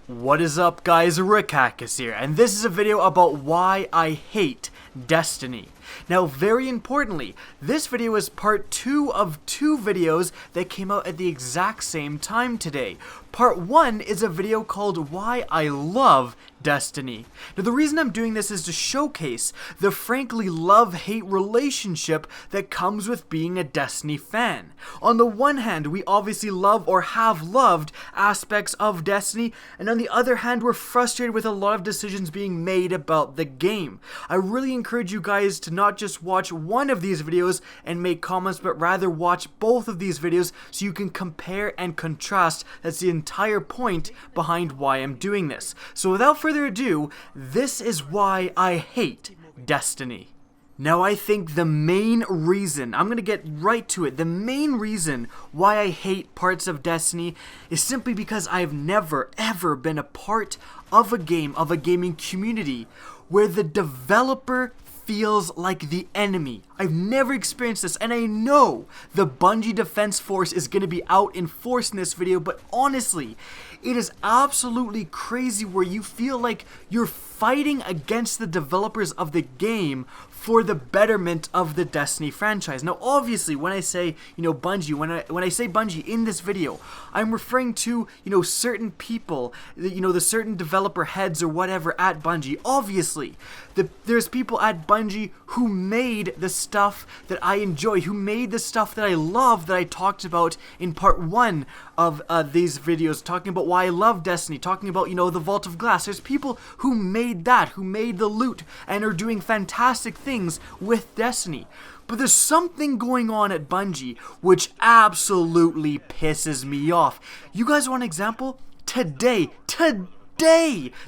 What is up, guys? Rickackus here, and this is a video about why I hate Destiny. Now, very importantly, this video is part 2 of 2 videos that came out at the exact same time today. Part 1 is a video called Why I Love Destiny. Now, the reason I'm doing this is to showcase the frankly love-hate relationship that comes with being a Destiny fan. On the one hand, we obviously love or have loved aspects of Destiny, and on the other hand, we're frustrated with a lot of decisions being made about the game. I really encourage you guys to not just watch one of these videos and make comments, but rather watch both of these videos so you can compare and contrast. That's the entire point behind why I'm doing this. So without further ado, this is why I hate Destiny. Now, I think the main reason, I'm gonna get right to it, the main reason why I hate parts of Destiny is simply because I've never ever been a part of a game, of a gaming community, where the developer feels like the enemy. I've never experienced this, and I know the Bungie Defense Force is going to be out in force in this video, but honestly, it is absolutely crazy where you feel like you're fighting against the developers of the game for the betterment of the Destiny franchise. Now, obviously, when I say, Bungie, when I say Bungie in this video, I'm referring to, certain people, the certain developer heads or whatever at Bungie. Obviously, there's people at Bungie who made the stuff that I enjoy, who made the stuff that I love, that I talked about in part 1 of these videos, talking about why I love Destiny, talking about, the Vault of Glass. There's people who made that, who made the loot, and are doing fantastic things with Destiny. But there's something going on at Bungie which absolutely pisses me off. You guys want an example? Today,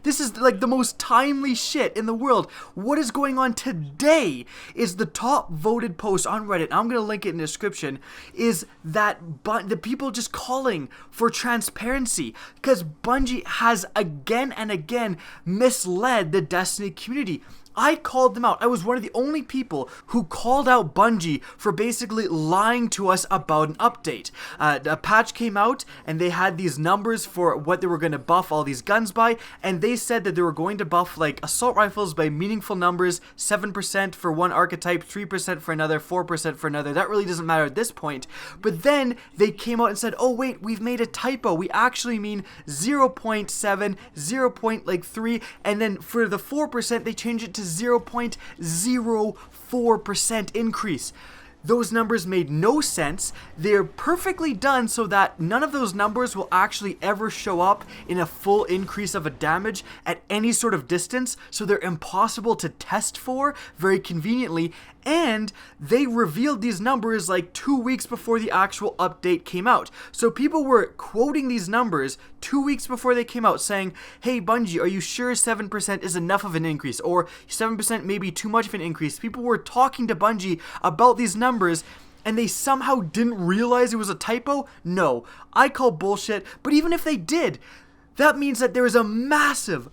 this is like the most timely shit in the world. What is going on today is the top voted post on Reddit, I'm going to link it in the description, is that the people just calling for transparency because Bungie has again and again misled the Destiny community. I called them out. I was one of the only people who called out Bungie for basically lying to us about an update. A patch came out and they had these numbers for what they were going to buff all these guns by, and they said that they were going to buff like assault rifles by meaningful numbers, 7% for one archetype, 3% for another, 4% for another. That really doesn't matter at this point. But then they came out and said, oh wait, we've made a typo. We actually mean 0.7, 0.3, and then for the 4% they changed it to 0.04% increase. Those numbers made no sense. They're perfectly done so that none of those numbers will actually ever show up in a full increase of a damage at any sort of distance, so they're impossible to test for very conveniently. And they revealed these numbers like 2 weeks before the actual update came out. So people were quoting these numbers 2 weeks before they came out saying, hey Bungie, are you sure 7% is enough of an increase? Or 7% may be too much of an increase. People were talking to Bungie about these numbers, and they somehow didn't realize it was a typo? No, I call bullshit, but even if they did, that means that there is a massive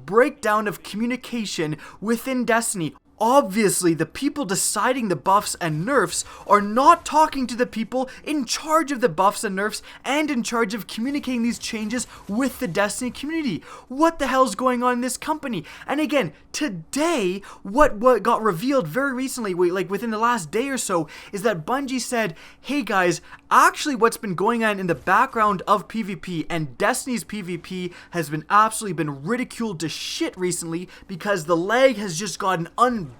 breakdown of communication within Destiny. Obviously, the people deciding the buffs and nerfs are not talking to the people in charge of the buffs and nerfs and in charge of communicating these changes with the Destiny community. What the hell's going on in this company? And again, today, what got revealed very recently, like within the last day or so, is that Bungie said, hey guys, actually what's been going on in the background of PvP, and Destiny's PvP has been absolutely been ridiculed to shit recently because the lag has just gotten unbearable,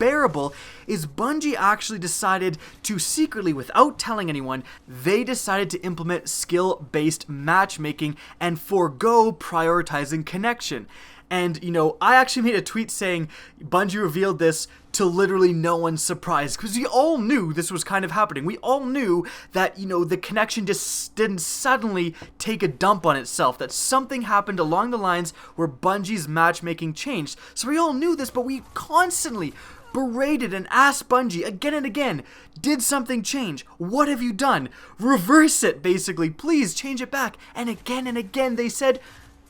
is Bungie actually decided to secretly, without telling anyone, they decided to implement skill-based matchmaking and forego prioritizing connection. And, I actually made a tweet saying Bungie revealed this to literally no one's surprise, because we all knew this was kind of happening. We all knew that, the connection just didn't suddenly take a dump on itself, that something happened along the lines where Bungie's matchmaking changed. So we all knew this, but we constantly berated and asked Bungie again and again, did something change? What have you done? Reverse it, basically. Please change it back. And again they said,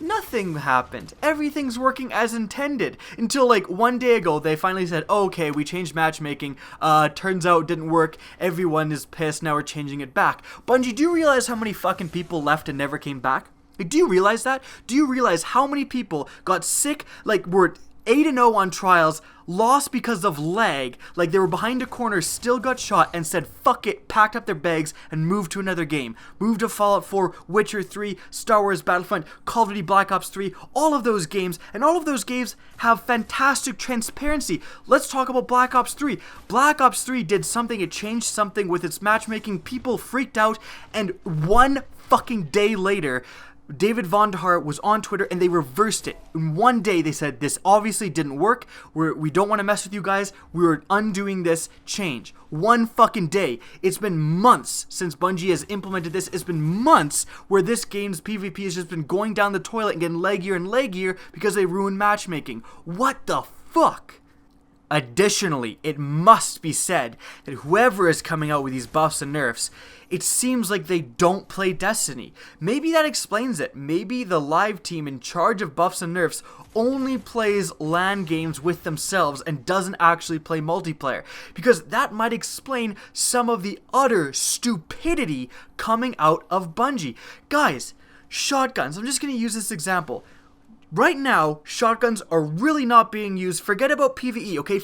nothing happened. Everything's working as intended. Until like 1 day ago, they finally said, oh, okay, we changed matchmaking. Turns out it didn't work. Everyone is pissed. Now we're changing it back. Bungie, do you realize how many fucking people left and never came back? Like, do you realize that? Do you realize how many people got sick, like were 8-0 on trials, lost because of lag, like they were behind a corner, still got shot, and said fuck it, packed up their bags, and moved to another game. Moved to Fallout 4, Witcher 3, Star Wars Battlefront, Call of Duty Black Ops 3, all of those games, and all of those games have fantastic transparency. Let's talk about Black Ops 3. Black Ops 3 did something, it changed something with its matchmaking, people freaked out, and one fucking day later, David Vonderhaar was on Twitter and they reversed it. In one day they said, this obviously didn't work, we don't want to mess with you guys, we're undoing this change. One fucking day. It's been months since Bungie has implemented this. It's been months where this game's PvP has just been going down the toilet and getting leggier and leggier because they ruined matchmaking. What the fuck? Additionally, it must be said that whoever is coming out with these buffs and nerfs, it seems like they don't play Destiny. Maybe that explains it. Maybe the live team in charge of buffs and nerfs only plays LAN games with themselves and doesn't actually play multiplayer. Because that might explain some of the utter stupidity coming out of Bungie. Guys, shotguns. I'm just going to use this example. Right now, shotguns are really not being used. Forget about PvE, okay?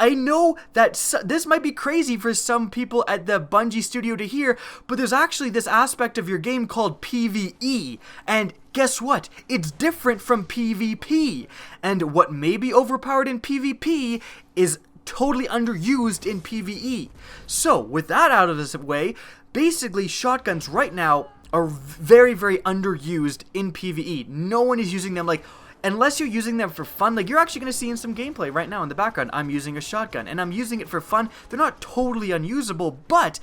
I know that this might be crazy for some people at the Bungie studio to hear, but there's actually this aspect of your game called PvE. And guess what? It's different from PvP. And what may be overpowered in PvP is totally underused in PvE. So, with that out of the way, basically shotguns right now are very, very underused in PvE. No one is using them, like, unless you're using them for fun. Like, you're actually going to see in some gameplay right now in the background, I'm using a shotgun, and I'm using it for fun. They're not totally unusable, but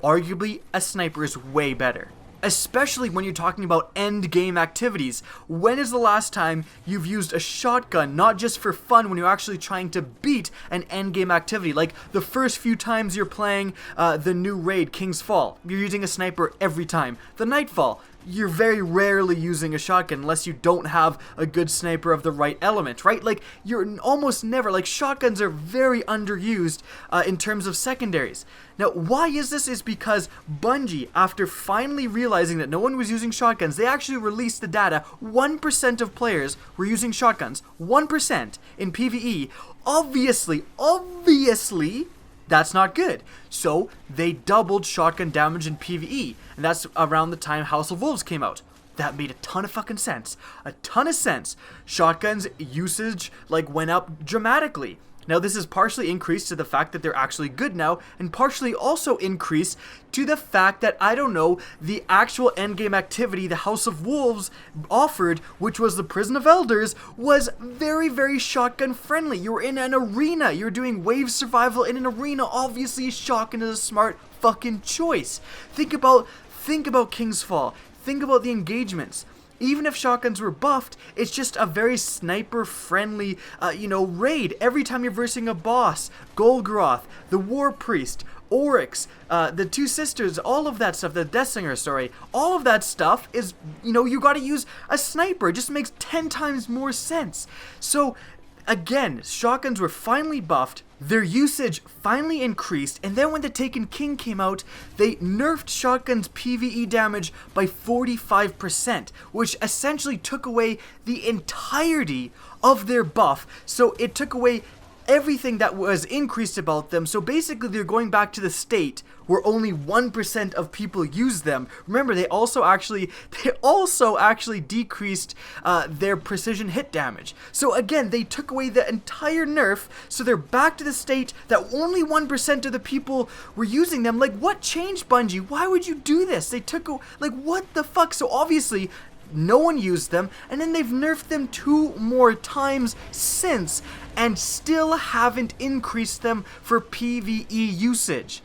arguably a sniper is way better. Especially when you're talking about end game activities. When is the last time you've used a shotgun, not just for fun, when you're actually trying to beat an end game activity? Like the first few times you're playing the new raid, King's Fall, you're using a sniper every time. The Nightfall, you're very rarely using a shotgun unless you don't have a good sniper of the right element, right? Like, you're almost never, like, shotguns are very underused in terms of secondaries. Now, why is this? Is because Bungie, after finally realizing that no one was using shotguns, they actually released the data. 1% of players were using shotguns. 1% in PvE. Obviously, that's not good. So they doubled shotgun damage in PvE, and that's around the time House of Wolves came out. That made a ton of fucking sense. A ton of sense. Shotguns usage, like, went up dramatically. Now, this is partially increased to the fact that they're actually good now, and partially also increased to the fact that, I don't know, the actual endgame activity the House of Wolves offered, which was the Prison of Elders, was very, very shotgun friendly. You were in an arena. You're doing wave survival in an arena. Obviously, shotgun is a smart fucking choice. Think about King's Fall. Think about the engagements. Even if shotguns were buffed, it's just a very sniper-friendly, raid. Every time you're versing a boss, Golgroth, the War Priest, Oryx, the Two Sisters, all of that stuff, the Deathsinger, sorry, all of that stuff is, you gotta use a sniper. It just makes 10 times more sense. So, again, shotguns were finally buffed, their usage finally increased, and then when the Taken King came out, they nerfed shotguns' PvE damage by 45%, which essentially took away the entirety of their buff. So it took away everything that was increased about them. So basically they're going back to the state where only 1% of people use them. Remember, they also actually decreased their precision hit damage. So again, they took away the entire nerf, so they're back to the state that only 1% of the people were using them. Like, what changed, Bungie? Why would you do this? They took, like, what the fuck? So obviously, no one used them, and then they've nerfed them 2 more times since, and still haven't increased them for PvE usage.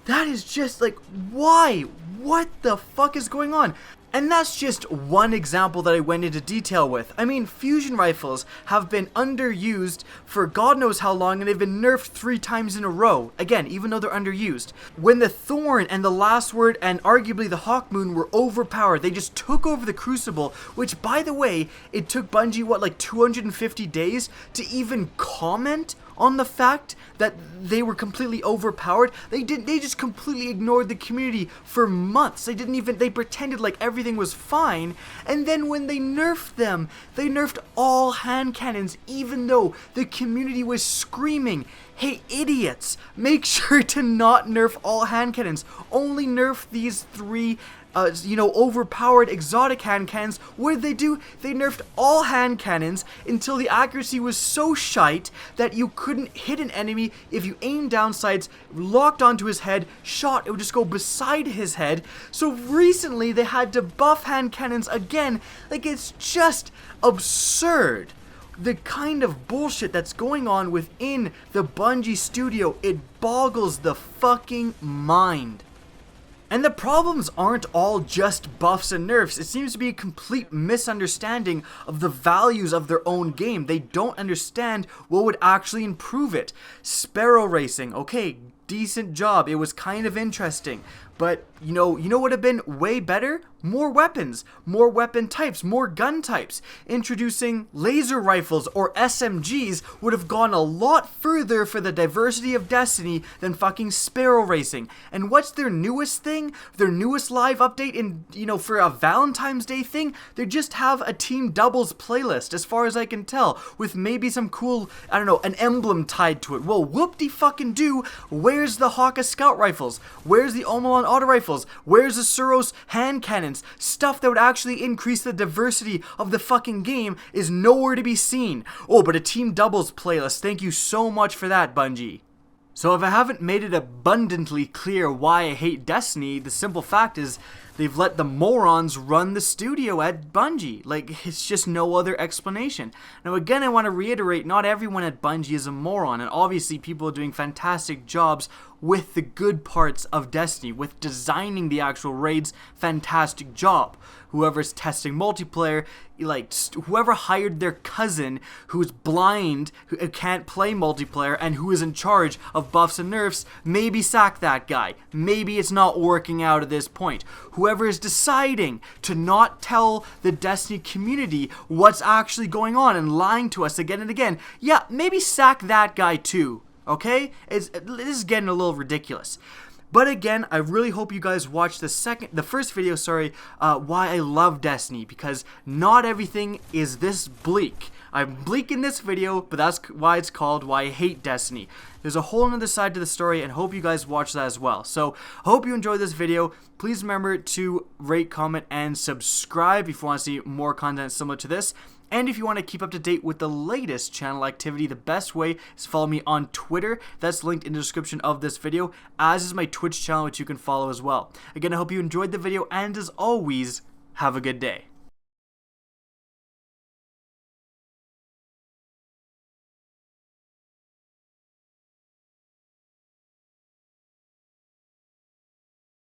That is just like, why? What the fuck is going on? And that's just one example that I went into detail with. I mean, fusion rifles have been underused for God knows how long, and they've been nerfed 3 times in a row. Again, even though they're underused. When the Thorn and the Last Word and arguably the Hawkmoon were overpowered, they just took over the Crucible, which, by the way, it took Bungie, 250 days to even comment on the fact that they were completely overpowered. They just completely ignored the community for months. They pretended like everything was fine, and then when they nerfed them, they nerfed all hand cannons, even though the community was screaming, "Hey idiots, make sure to not nerf all hand cannons. Only nerf these 3 overpowered exotic hand cannons." What did they do? They nerfed all hand cannons until the accuracy was so shite that you couldn't hit an enemy if you aimed down sights, locked onto his head, shot, it would just go beside his head. So recently they had to buff hand cannons again. Like, it's just absurd. The kind of bullshit that's going on within the Bungie studio, it boggles the fucking mind. And the problems aren't all just buffs and nerfs. It seems to be a complete misunderstanding of the values of their own game. They don't understand what would actually improve it. Sparrow racing, okay, decent job. It was kind of interesting. But, you know what would have been way better? More weapons, more weapon types, more gun types. Introducing laser rifles or SMGs would have gone a lot further for the diversity of Destiny than fucking Sparrow racing. And what's their newest thing? Their newest live update for a Valentine's Day thing? They just have a team doubles playlist, as far as I can tell, with maybe some cool, an emblem tied to it. Well, whoop-de-fucking-do, where's the Hawka Scout rifles? Where's the Omelon auto rifles? Where's the Suros hand cannons? Stuff that would actually increase the diversity of the fucking game is nowhere to be seen. Oh, but a team doubles playlist. Thank you so much for that, Bungie. So if I haven't made it abundantly clear why I hate Destiny, the simple fact is they've let the morons run the studio at Bungie. Like, it's just no other explanation. Now again, I want to reiterate, not everyone at Bungie is a moron, and obviously people are doing fantastic jobs with the good parts of Destiny, with designing the actual raids, fantastic job. Whoever's testing multiplayer, whoever hired their cousin who's blind, who can't play multiplayer, and who is in charge of buffs and nerfs, maybe sack that guy. Maybe it's not working out at this point. Whoever is deciding to not tell the Destiny community what's actually going on and lying to us again and again, yeah, maybe sack that guy too. Okay? This is getting a little ridiculous. But again, I really hope you guys watch the first video, why I love Destiny, because not everything is this bleak. I'm bleak in this video, but that's why it's called Why I Hate Destiny. There's a whole other side to the story, and hope you guys watch that as well. So, I hope you enjoyed this video. Please remember to rate, comment, and subscribe if you want to see more content similar to this. And if you want to keep up to date with the latest channel activity, the best way is to follow me on Twitter. That's linked in the description of this video, as is my Twitch channel, which you can follow as well. Again, I hope you enjoyed the video, and as always, have a good day.